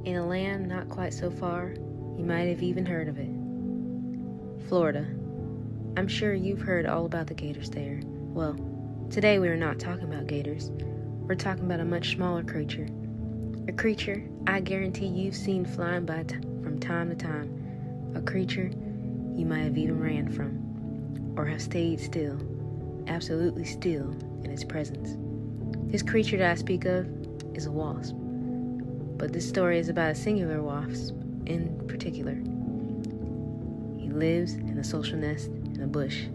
In a land not quite so far, you might have even heard of it. Florida. I'm sure you've heard all about the gators there. Well, today we are not talking about gators. We're talking about a much smaller creature. A creature I guarantee you've seen flying by from time to time. A creature you might have even ran from, or have stayed still, absolutely still in its presence. This creature that I speak of is a wasp. But this story is about a singular wasp in particular. He lives in a social nest in a bush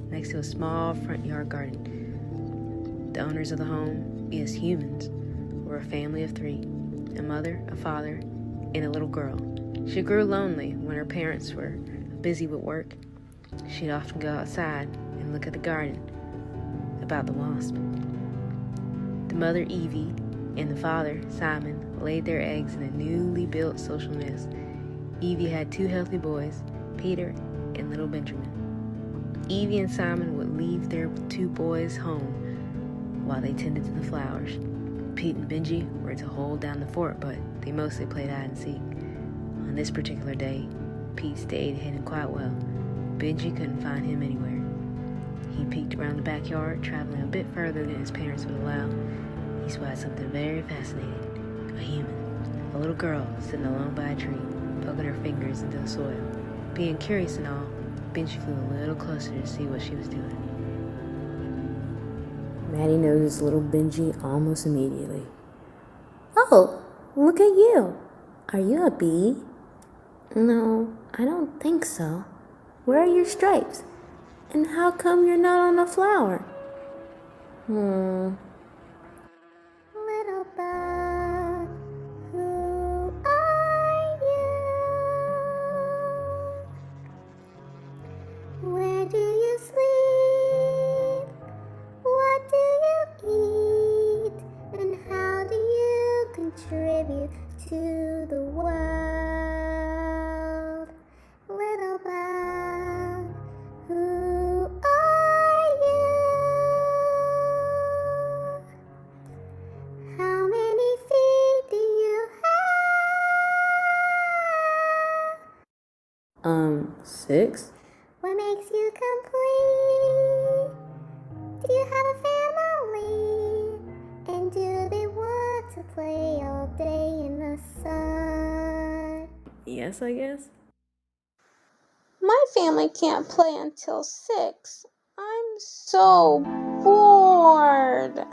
next to a small front yard garden. The owners of the home, yes, humans, were a family of 3, a mother, a father, and a little girl. She grew lonely when her parents were busy with work. She'd often go outside and look at the garden about the wasp. The mother, Evie, and the father, Simon, laid their eggs in a newly built social nest. Evie had 2 healthy boys, Peter and little Benjamin. Evie and Simon would leave their 2 boys home while they tended to the flowers. Pete and Benji were to hold down the fort, but they mostly played hide and seek. On this particular day, Pete stayed hidden quite well. Benji couldn't find him anywhere. He peeked around the backyard, traveling a bit further than his parents would allow. He spied something very fascinating. A human. A little girl sitting alone by a tree, poking her fingers into the soil. Being curious and all, Benji flew a little closer to see what she was doing. Maddie noticed little Benji almost immediately. Oh, look at you. Are you a bee? No, I don't think so. Where are your stripes? And how come you're not on a flower? Little bug, who are you? Where do you sleep? What do you eat? And how do you contribute to the world? Little bug, who are you? How many feet do you have? 6? What makes you complete? Do you have a family? And do they want to play all day in the sun? Yes, I guess. My family can't play until 6. I'm so bored.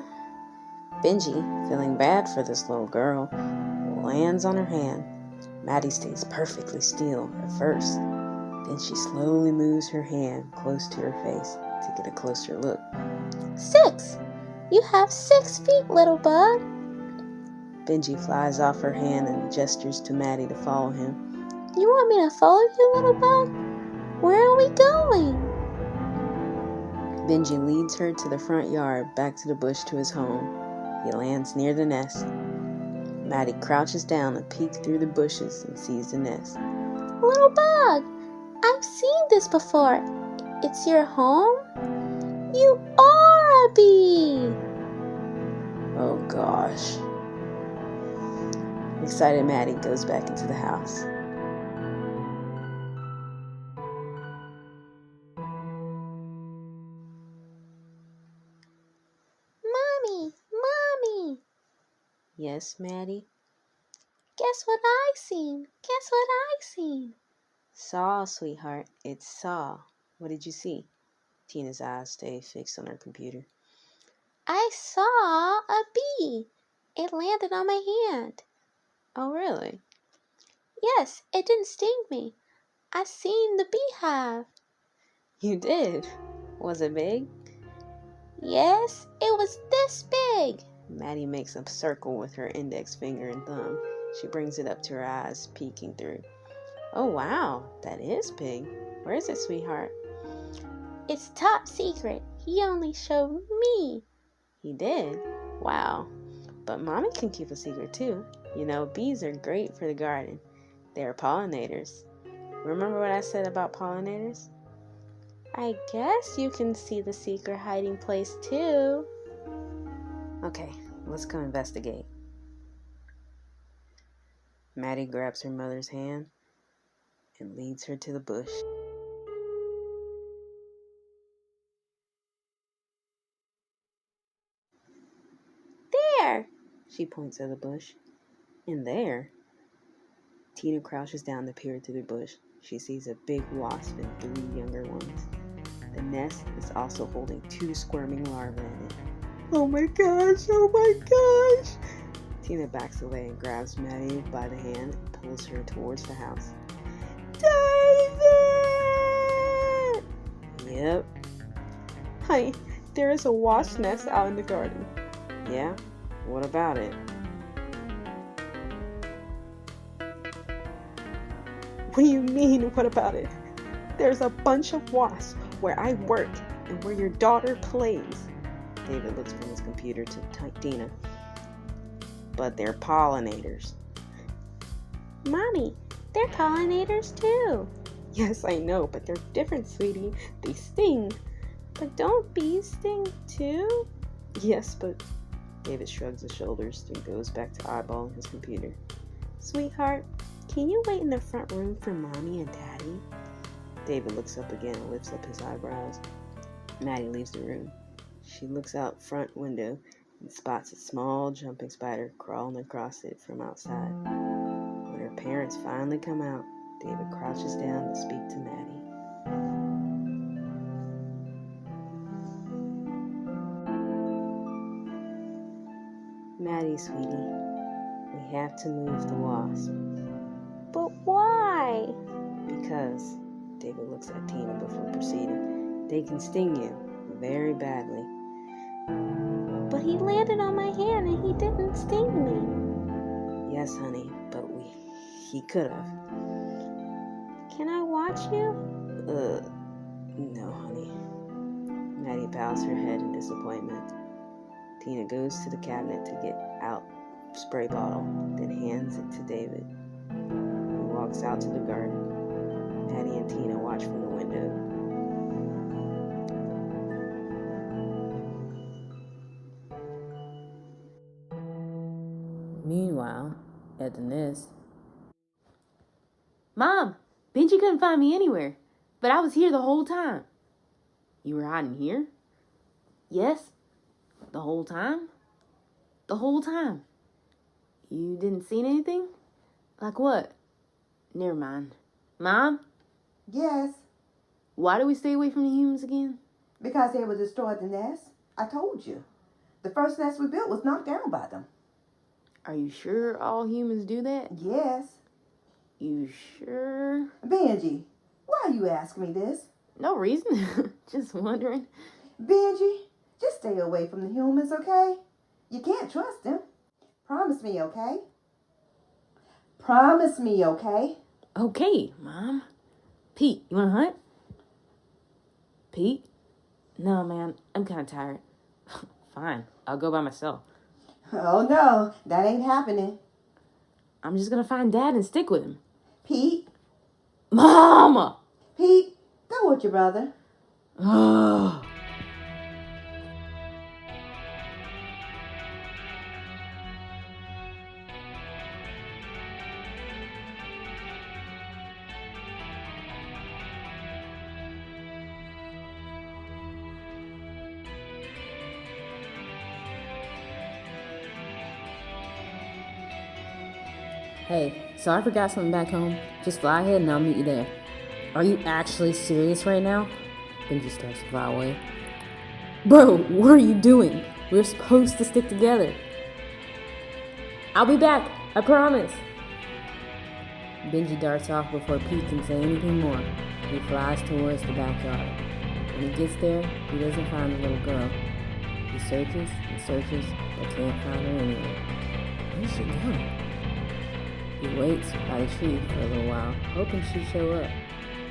Benji, feeling bad for this little girl, lands on her hand. Maddie stays perfectly still at first. Then she slowly moves her hand close to her face to get a closer look. 6. You have 6 feet, little bug. Benji flies off her hand and gestures to Maddie to follow him. You want me to follow you, little bug? Where are we going? Benji leads her to the front yard, back to the bush to his home. He lands near the nest. Maddie crouches down and peeks through the bushes and sees the nest. Little bug, I've seen this before. It's your home? You are a bee! Oh gosh. Excited Maddie goes back into the house. Mommy! Yes, Maddie? Guess what I seen? Saw, sweetheart. It's Saw. What did you see? Tina's eyes stay fixed on her computer. I saw a bee. It landed on my hand. Oh, really? Yes, it didn't sting me. I seen the beehive. You did? Was it big? Yes, it was this big. Maddie makes a circle with her index finger and thumb. She brings it up to her eyes, peeking through. Oh, wow, that is big. Where is it, sweetheart? It's top secret. He only showed me. He did? Wow. But Mommy can keep a secret too. You know, bees are great for the garden. They are pollinators. Remember what I said about pollinators? I guess you can see the secret hiding place too. Okay, let's go investigate. Maddie grabs her mother's hand and leads her to the bush. There! She points at the bush. And there, Tina crouches down to peer through the bush. She sees a big wasp and 3 younger ones. The nest is also holding 2 squirming larvae in it. Oh my gosh! Oh my gosh! Tina backs away and grabs Maddie by the hand and pulls her towards the house. David! Yep. Honey, there is a wasp nest out in the garden. Yeah? What about it? What do you mean, what about it? There's a bunch of wasps where I work and where your daughter plays. David looks from his computer to Tina. But they're pollinators. Mommy, they're pollinators too. Yes, I know, but they're different, sweetie. They sting. But don't bees sting too? Yes, but... David shrugs his shoulders and goes back to eyeballing his computer. Sweetheart, can you wait in the front room for Mommy and Daddy? David looks up again and lifts up his eyebrows. Maddie leaves the room. She looks out front window and spots a small jumping spider crawling across it from outside. When her parents finally come out, David crouches down to speak to Maddie. Maddie, sweetie, we have to move the wasp. But why? Because, David looks at Tina before proceeding, they can sting you very badly. But he landed on my hand and he didn't sting me. Yes, honey, but he could have. Can I watch you? No, honey. Maddie bows her head in disappointment. Tina goes to the cabinet to get out a spray bottle, then hands it to David. He walks out to the garden. Maddie and Tina watch from the window. Meanwhile, at the nest. Mom, Benji couldn't find me anywhere, but I was here the whole time. You were hiding here? Yes. The whole time? The whole time. You didn't see anything? Like what? Never mind. Mom? Yes, Why do we stay away from the humans again? because they would destroy the nest. I told you. The first nest we built was knocked down by them. Are you sure all humans do that? Yes. You sure? Benji, why are you asking me this? No reason. Just wondering. Benji, just stay away from the humans, okay? You can't trust them. Promise me, okay? Promise me, okay? Okay, Mom. Pete, you want to hunt? Pete? No, man, I'm kind of tired. Fine, I'll go by myself. Oh no, that ain't happening. I'm just going to find Dad and stick with him. Pete, Mama! Pete, go with your brother. Ugh. Hey, so I forgot something back home. Just fly ahead and I'll meet you there. Are you actually serious right now? Benji starts to fly away. Bro, what are you doing? We're supposed to stick together. I'll be back, I promise. Benji darts off before Pete can say anything more. He flies towards the backyard. When he gets there, he doesn't find the little girl. He searches and searches, but can't find her anywhere. Where'd she go? He waits by the tree for a little while, hoping she'd show up.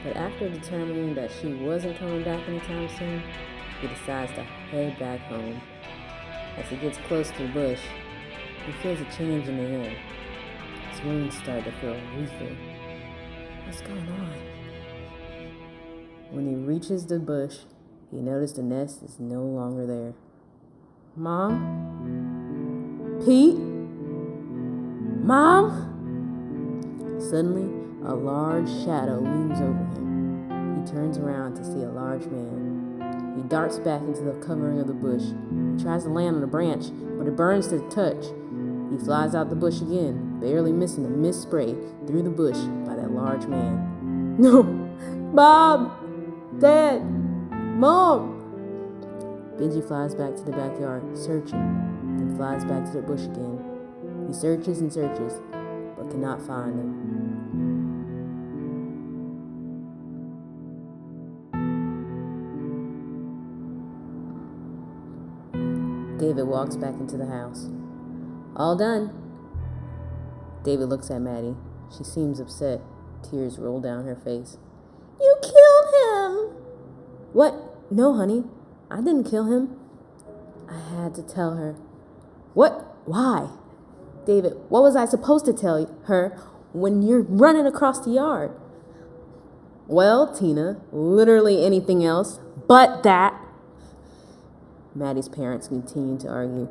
But after determining that she wasn't coming back anytime soon, he decides to head back home. As he gets close to the bush, he feels a change in the air. His wings start to feel weaker. What's going on? When he reaches the bush, he notices the nest is no longer there. Mom? Pete? Mom? Suddenly, a large shadow looms over him. He turns around to see a large man. He darts back into the covering of the bush. He tries to land on a branch, but it burns to the touch. He flies out the bush again, barely missing a mist spray through the bush by that large man. No! Bob! Dad! Mom! Benji flies back to the backyard, searching, then flies back to the bush again. He searches and searches, but cannot find them. David walks back into the house. All done. David looks at Maddie. She seems upset. Tears roll down her face. You killed him! What? No, honey. I didn't kill him. I had to tell her. What? Why? David, what was I supposed to tell her when you're running across the yard? Well, Tina, literally anything else but that. Maddie's parents continue to argue.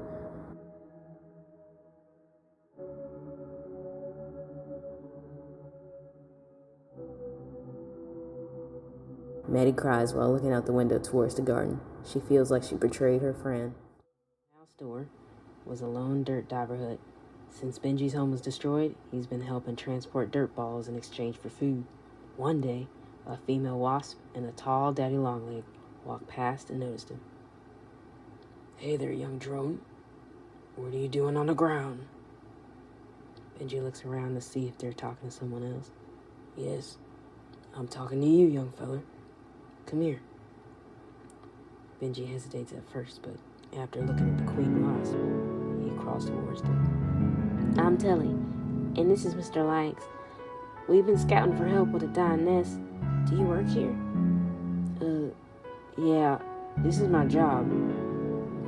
Maddie cries while looking out the window towards the garden. She feels like she betrayed her friend. The house door was a lone dirt diver hut. Since Benji's home was destroyed, he's been helping transport dirt balls in exchange for food. One day, a female wasp and a tall daddy longleg walked past and noticed him. Hey there, young drone. What are you doing on the ground? Benji looks around to see if they're talking to someone else. Yes, I'm talking to you, young fella. Come here. Benji hesitates at first, but after looking at the queen wasp, he crawls towards them. I'm Tilly, and this is Mr. Lanks. We've been scouting for help with a dying nest. Do you work here? Yeah, this is my job.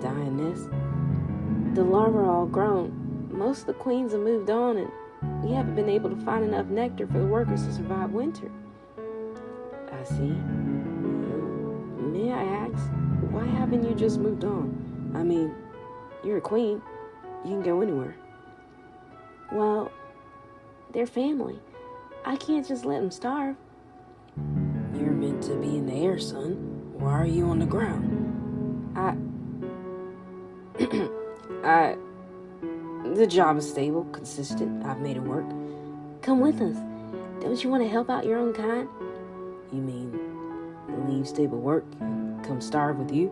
Dying nest? The larvae are all grown. Most of the queens have moved on, and we haven't been able to find enough nectar for the workers to survive winter. I see. May I ask, why haven't you just moved on? I mean, you're a queen. You can go anywhere. Well, they're family. I can't just let them starve. You're meant to be in the air, son. Why are you on the ground? The job is stable, consistent. I've made it work. Come with us. Don't you want to help out your own kind? You mean leave stable work and come starve with you?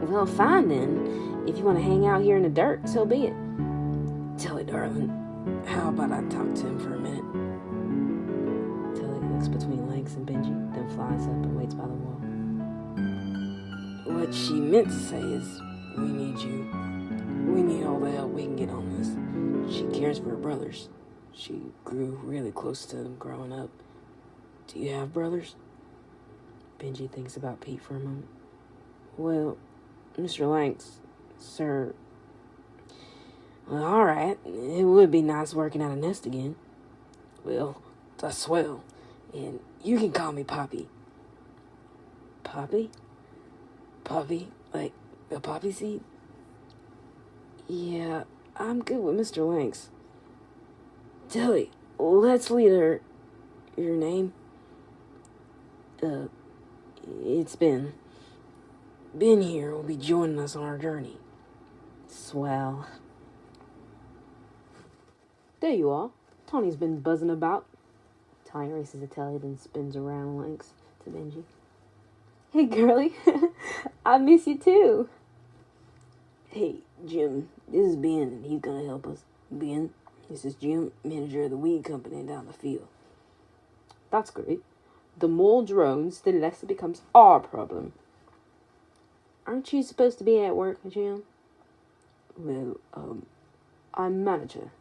Well, fine then. If you want to hang out here in the dirt, so be it. Tilly, darling, how about I talk to him for a minute? Tilly looks between Lanks and Benji, then flies up and waits by the wall. What she meant to say is, we need you. We need all the help we can get on this. She cares for her brothers. She grew really close to them growing up. Do you have brothers? Benji thinks about Pete for a moment. Well, Mr. Lanks, sir. Well, all right. It would be nice working at a nest again. Well, that's swell. And you can call me Poppy. Poppy? Poppy? Like a poppy seed? Yeah, I'm good with Mr. Lanks. Tilly, let's lead her. Your name? It's Ben. Ben here will be joining us on our journey. Swell. There you are. Tony's been buzzing about. Tony races to Tilly, then spins around Lanks to Benji. Hey, girlie. I miss you too. Hey, Jim. This is Ben, and he's gonna help us. Ben, this is Jim, manager of the weed company down the field. That's great. The more drones, the less it becomes our problem. Aren't you supposed to be at work, Jim? Well, I'm manager.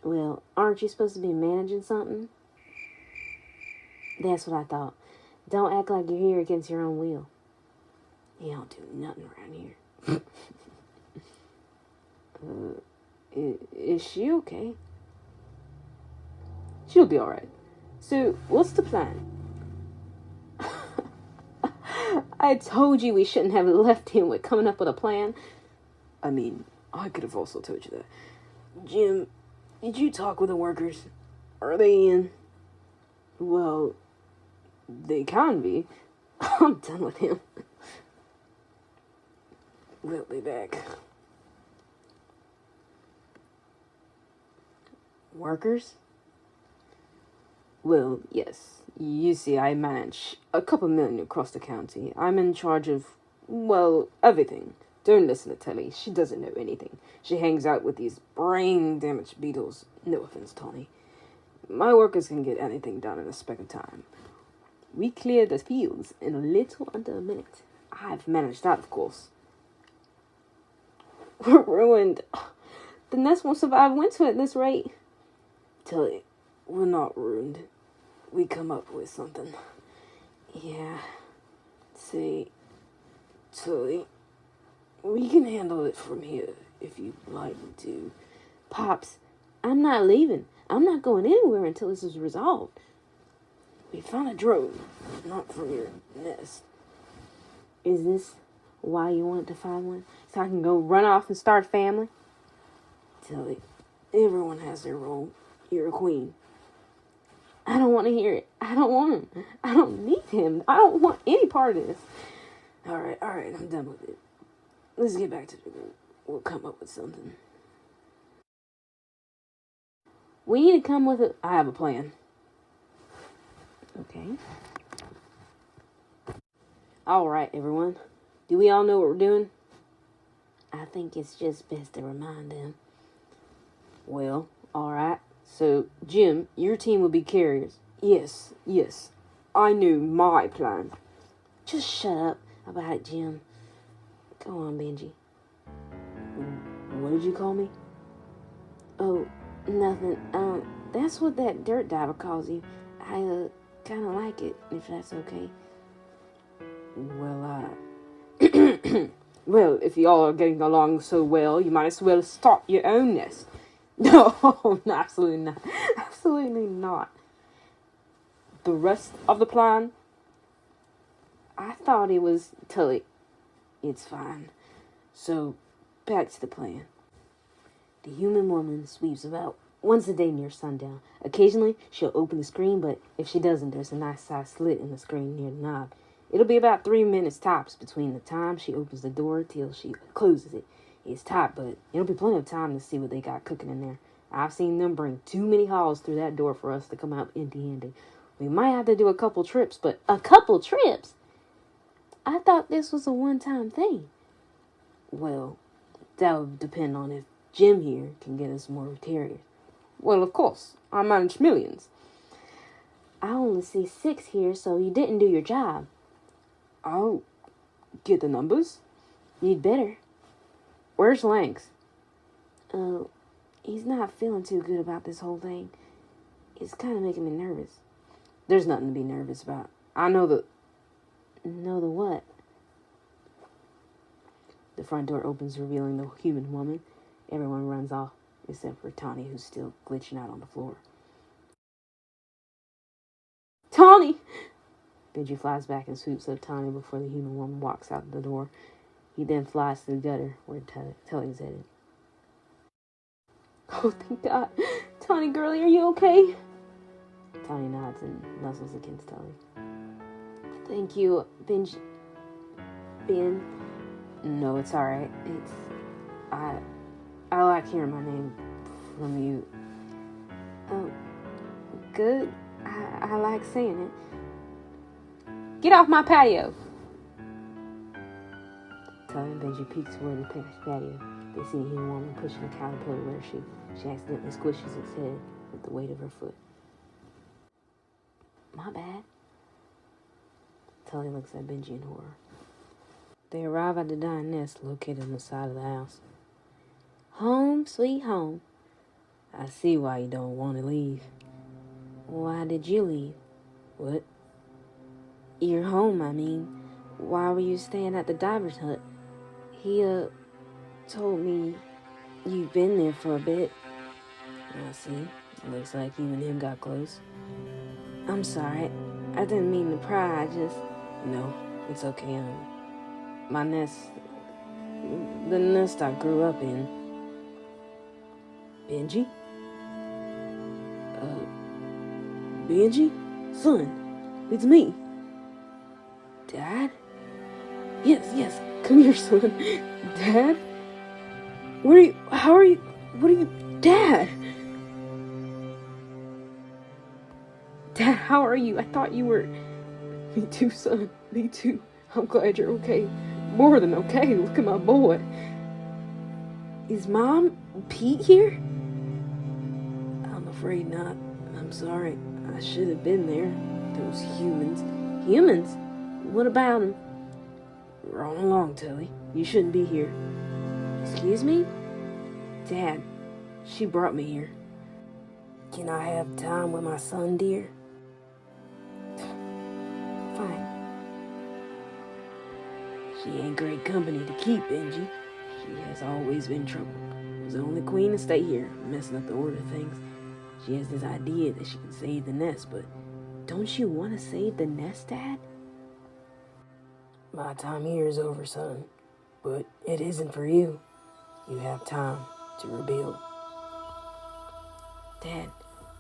Well, aren't you supposed to be managing something? That's what I thought. Don't act like you're here against your own will. You don't do nothing around here. Is she okay? She'll be alright. So, what's the plan? I told you we shouldn't have left him with coming up with a plan. I mean, I could have also told you that. Jim, did you talk with the workers? Are they in? Well, they can be. I'm done with him. They'll be back. Workers? Well, yes. You see, I manage a couple million across the county. I'm in charge of, well, everything. Don't listen to Telly. She doesn't know anything. She hangs out with these brain-damaged beetles. No offense, Tony. My workers can get anything done in a speck of time. We cleared the fields in a little under a minute. I've managed that, of course. We're ruined. The nest won't survive winter at this rate. Tilly, we're not ruined. We come up with something. Yeah. See, Tilly, we can handle it from here if you'd like to. Pops, I'm not leaving. I'm not going anywhere until this is resolved. We found a drone, not from your nest. Is this why you wanted to find one? So I can go run off and start a family? Tilly, everyone has their role. You're a queen. I don't want to hear it. I don't want him. I don't need him. I don't want any part of this. All right, I'm done with it. Let's get back to the group. We'll come up with something. We need to come with a... I have a plan. Okay. All right, everyone. Do we all know what we're doing? I think it's just best to remind them. Well, all right. So, Jim, your team will be carriers. Yes. I knew my plan. Just shut up about it, Jim. Go on, Benji. What did you call me? Oh, nothing. That's what that dirt diver calls you. I, kind of like it, if that's okay. Well, well, if y'all are getting along so well, you might as well start your own nest. No, absolutely not. Absolutely not. The rest of the plan? I thought it was... Tully, it's fine. So, back to the plan. The human woman sweeps about once a day near sundown. Occasionally, she'll open the screen, but if she doesn't, there's a nice size slit in the screen near the knob. It'll be about 3 minutes tops between the time she opens the door till she closes it. It's tight, but it'll be plenty of time to see what they got cooking in there. I've seen them bring too many hauls through that door for us to come out empty-handed. We might have to do a couple trips, but... A couple trips? I thought this was a one-time thing. Well, that would depend on if Jim here can get us more carriers. Well, of course. I manage millions. I only see 6 here, so you didn't do your job. I'll get the numbers. You'd better. Where's Lanks? He's not feeling too good about this whole thing. It's kind of making me nervous. There's nothing to be nervous about. I know the... Know the what? The front door opens, revealing the human woman. Everyone runs off, except for Connie, who's still glitching out on the floor. Connie! Benji flies back and swoops up Connie before the human woman walks out the door. He then flies to the gutter where Tully's headed. Oh, thank God. Tony, girlie, are you okay? Tony nods and nuzzles against Tully. Thank you, Ben. No, it's alright. I like hearing my name from you. Oh, good. I like saying it. Get off my patio! Tully and Benji peek toward the patio. They see a human woman pushing a caterpillar where she accidentally squishes its head with the weight of her foot. My bad. Tully looks at Benji in horror. They arrive at the dying nest located on the side of the house. Home, sweet home. I see why you don't want to leave. Why did you leave? What? Your home, I mean. Why were you staying at the diver's hut? He, told me you've been there for a bit. I see. Looks like you and him got close. I'm sorry. I didn't mean to pry, I just... No, it's okay. My nest... The nest I grew up in. Benji? Benji? Son, it's me. Dad? Yes, come here, son. Dad? How are you, what are you, Dad? Dad, how are you? I thought you were... Me too, son, me too. I'm glad you're okay. More than okay, look at my boy. Is Mom, Pete here? I'm afraid not. I'm sorry. I should have been there. Those humans. Humans? What about them? Wrong along, Tully. You shouldn't be here. Excuse me? Dad, she brought me here. Can I have time with my son, dear? Fine. She ain't great company to keep, Benji. She has always been trouble. Was the only queen to stay here, messing up the order of things. She has this idea that she can save the nest, but don't you want to save the nest, Dad? My time here is over, son. But it isn't for you. You have time to rebuild. Dad,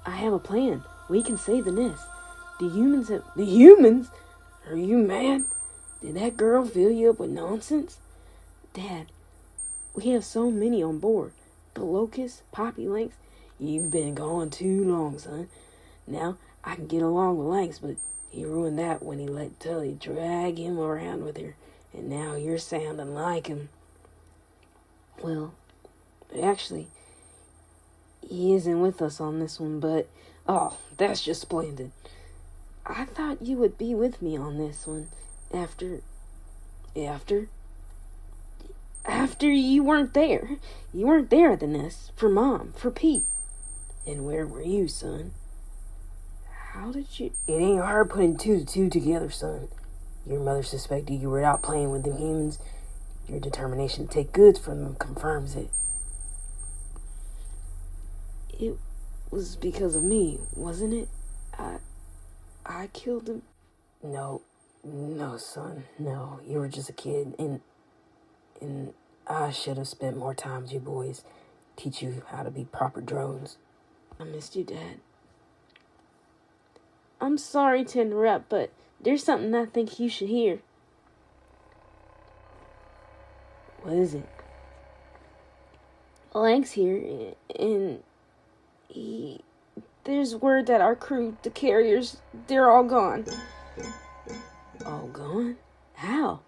I have a plan. We can save the nest. The humans? Are you mad? Did that girl fill you up with nonsense? Dad, we have so many on board. The locusts, poppy lynx. You've been gone too long, son. Now, I can get along with Lynx, but he ruined that when he let Tully drag him around with her. And now you're sounding like him. Well, actually, he isn't with us on this one, but... Oh, that's just splendid. I thought you would be with me on this one. After you weren't there. You weren't there at the nest. For Mom. For Pete. And where were you, son? How did you... It ain't hard putting two to two together, son. Your mother suspected you were out playing with them humans. Your determination to take goods from them confirms it. It was because of me, wasn't it? I killed him. No, son. No, you were just a kid. And I should have spent more time with you boys. Teach you how to be proper drones. I missed you, Dad. I'm sorry to interrupt, but there's something I think you should hear. What is it? Lank's here, and there's word that our crew, the carriers, they're all gone. All gone? How?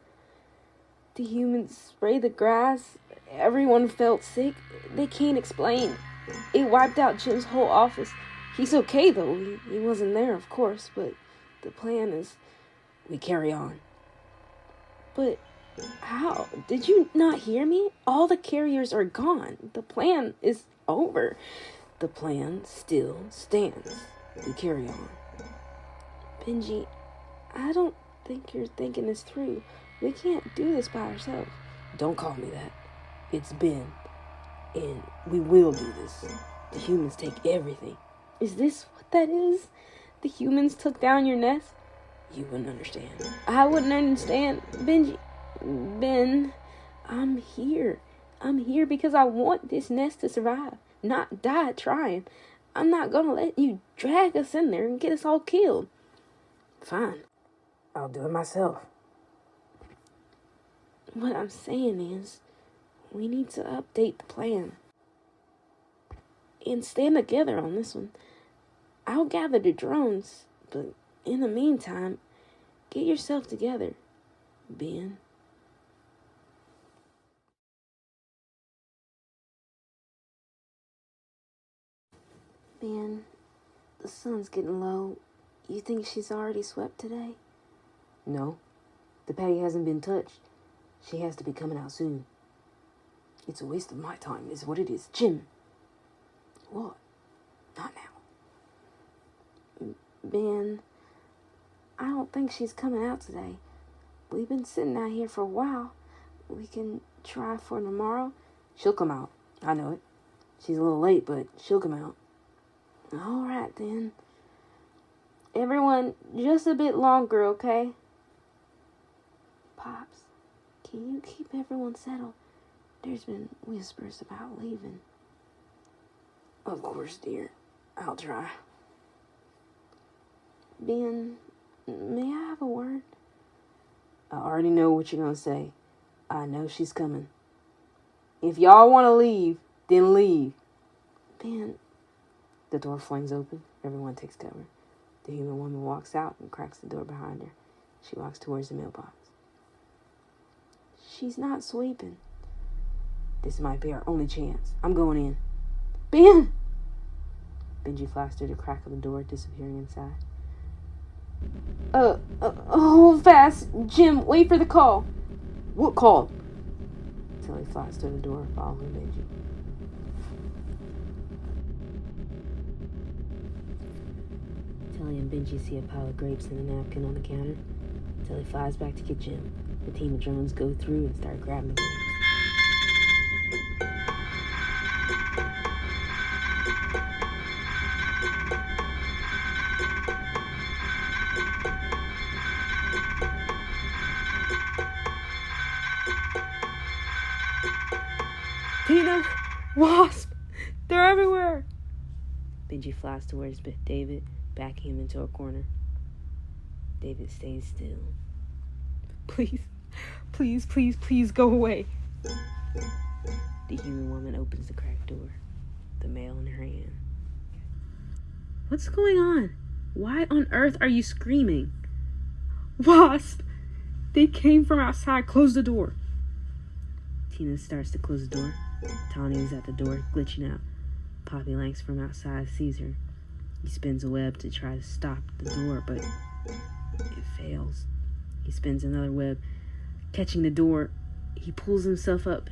The humans sprayed the grass. Everyone felt sick. They can't explain. It wiped out Jim's whole office. He's okay, though. He wasn't there, of course, but the plan is we carry on. But how? Did you not hear me? All the carriers are gone. The plan is over. The plan still stands. We carry on. Benji, I don't think you're thinking this through. We can't do this by ourselves. Don't call me that. It's Ben. And we will do this. The humans take everything. Is this what that is? The humans took down your nest? You wouldn't understand. I wouldn't understand. Benji. Ben, I'm here. I'm here because I want this nest to survive, not die trying. I'm not gonna let you drag us in there and get us all killed. Fine. I'll do it myself. What I'm saying is, we need to update the plan. And stand together on this one. I'll gather the drones, but in the meantime, get yourself together, Ben. Ben, the sun's getting low. You think she's already swept today? No. The patty hasn't been touched. She has to be coming out soon. It's a waste of my time, is what it is. Jim. What? Not now. Ben, I don't think she's coming out today. We've been sitting out here for a while. We can try for tomorrow. She'll come out. I know it. She's a little late, but she'll come out. All right, then. Everyone, just a bit longer, okay? Pops, can you keep everyone settled? There's been whispers about leaving. Of course, dear. I'll try. Ben, may I have a word? I already know what you're gonna say. I know she's coming. If y'all want to leave, then leave. Ben, the door flings open. Everyone takes cover. The human woman walks out and cracks the door behind her. She walks towards the mailbox. She's not sweeping. This might be our only chance. I'm going in. Ben! Benji flies through the crack of the door, disappearing inside. Hold fast. Jim, wait for the call. What call? Tilly flies through the door, following Benji. Tilly and Benji see a pile of grapes and a napkin on the counter. Tilly flies back to get Jim. The team of drones go through and start grabbing the grapes. Tina! Wasp! They're everywhere! Benji flies towards David, backing him into a corner. David stays still. Please, please, please, please go away. The human woman opens the cracked door, the mail in her hand. What's going on? Why on earth are you screaming? Wasp! They came from outside. Close the door. Tina starts to close the door. Tawny is at the door, glitching out. Poppy Lanks from outside sees her. He spins a web to try to stop the door, but it fails. He spins another web, catching the door. He pulls himself up,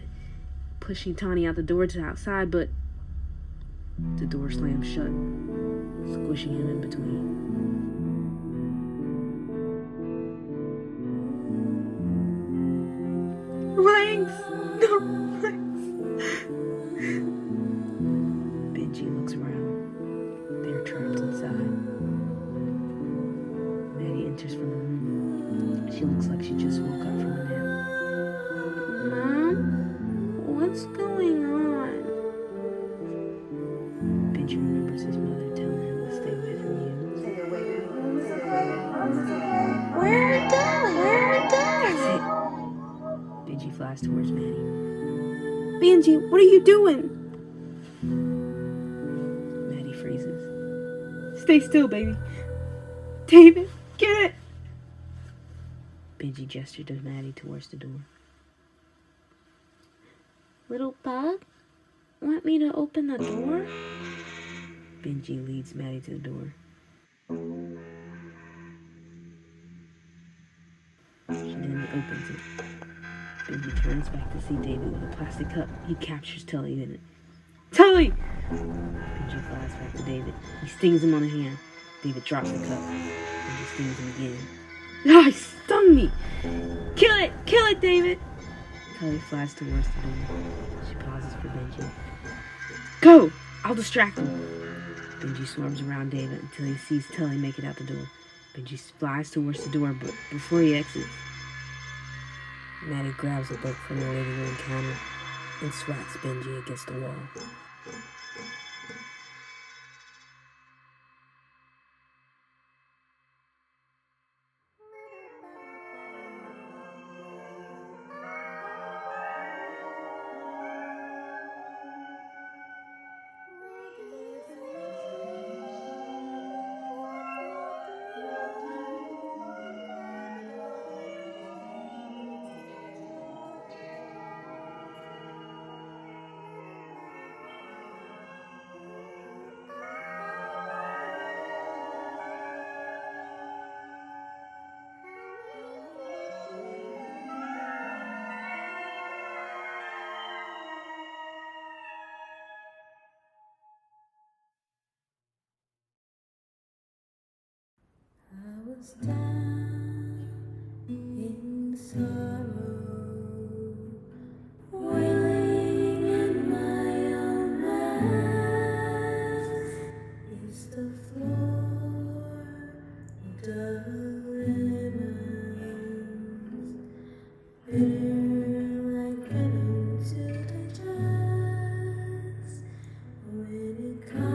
pushing Tawny out the door to the outside, but the door slams shut, squishing him in between. Lanks! No, Lanks! Benji looks around. They're trapped inside. Maddie enters from the room. She looks like she just woke up from a nap. Mom? What's going on? Benji remembers his mother telling him to stay away from you. Stay away from him. It's okay. Promise it's okay. Where are going? Where are going? That's it. Benji flies towards Maddie. Benji, what are you doing? Maddie freezes. Stay still, baby. David, get it! Benji gestured to Maddie towards the door. Little bug, want me to open the door? Benji leads Maddie to the door. She then opens it. Benji turns back to see David with a plastic cup. He captures Tully in it. Tully! Benji flies back to David. He stings him on the hand. David drops the cup. Benji stings him again. Ah, he stung me! Kill it! Kill it, David! Tully flies towards the door. She pauses for Benji. Go! I'll distract him. Benji swarms around David until he sees Tully make it out the door. Benji flies towards the door, but before he exits, Maddie grabs a book from the living room counter and swats Benji against the wall. I was down in sorrow, wailing in my own eyes. Is the floor of the lemons, bitter like venom to digest, or when it comes